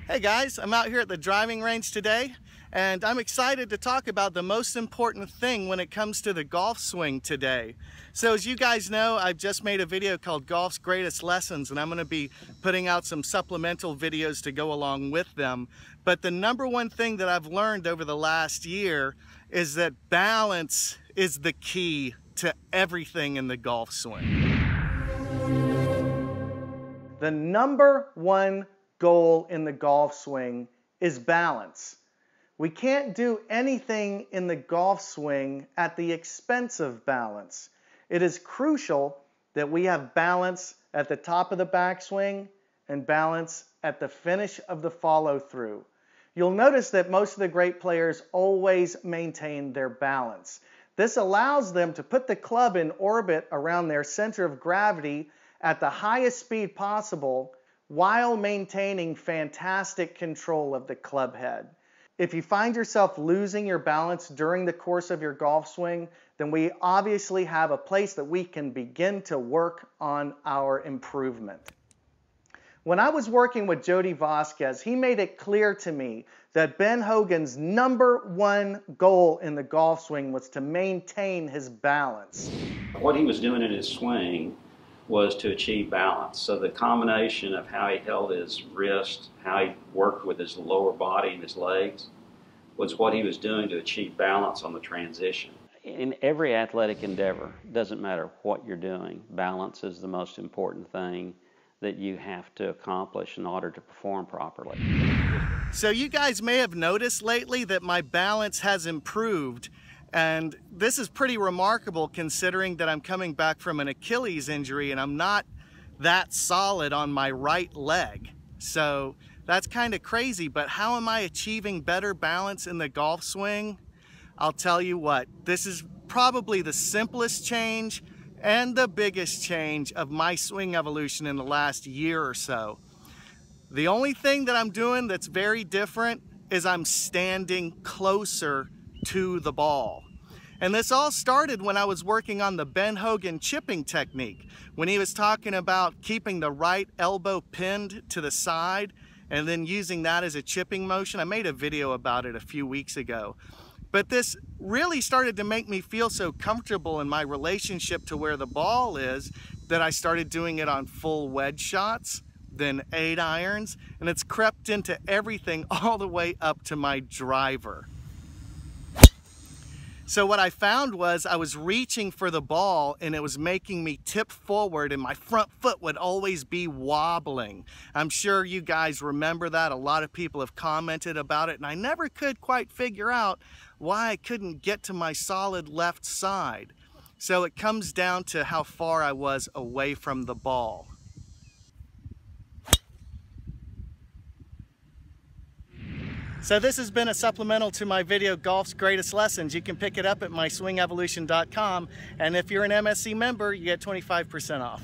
Hey guys, I'm out here at the driving range today, and I'm excited to talk about the most important thing when it comes to the golf swing today. So as you guys know, I've just made a video called Golf's Greatest Lessons, and I'm going to be putting out some supplemental videos to go along with them. But the number one thing that I've learned over the last year is that balance is the key to everything in the golf swing. The number one goal in the golf swing is balance. We can't do anything in the golf swing at the expense of balance. It is crucial that we have balance at the top of the backswing and balance at the finish of the follow-through. You'll notice that most of the great players always maintain their balance. This allows them to put the club in orbit around their center of gravity at the highest speed possible while maintaining fantastic control of the club head. If you find yourself losing your balance during the course of your golf swing, then we obviously have a place that we can begin to work on our improvement. When I was working with Jody Vasquez, he made it clear to me that Ben Hogan's number one goal in the golf swing was to maintain his balance. What he was doing in his swing was to achieve balance. So the combination of how he held his wrist, how he worked with his lower body and his legs, was what he was doing to achieve balance on the transition. In every athletic endeavor, doesn't matter what you're doing, balance is the most important thing that you have to accomplish in order to perform properly. So you guys may have noticed lately that my balance has improved. And this is pretty remarkable considering that I'm coming back from an Achilles injury and I'm not that solid on my right leg. So that's kind of crazy, but how am I achieving better balance in the golf swing? I'll tell you what, this is probably the simplest change and the biggest change of my swing evolution in the last year or so. The only thing that I'm doing that's very different is I'm standing closer to the ball. And this all started when I was working on the Ben Hogan chipping technique, when he was talking about keeping the right elbow pinned to the side and then using that as a chipping motion. I made a video about it a few weeks ago. But this really started to make me feel so comfortable in my relationship to where the ball is that I started doing it on full wedge shots, then 8 irons, and it's crept into everything all the way up to my driver. So what I found was I was reaching for the ball and it was making me tip forward and my front foot would always be wobbling. I'm sure you guys remember that. A lot of people have commented about it and I never could quite figure out why I couldn't get to my solid left side. So it comes down to how far I was away from the ball. So this has been a supplemental to my video, Golf's Greatest Lessons. You can pick it up at myswingevolution.com, and if you're an MSC member, you get 25% off.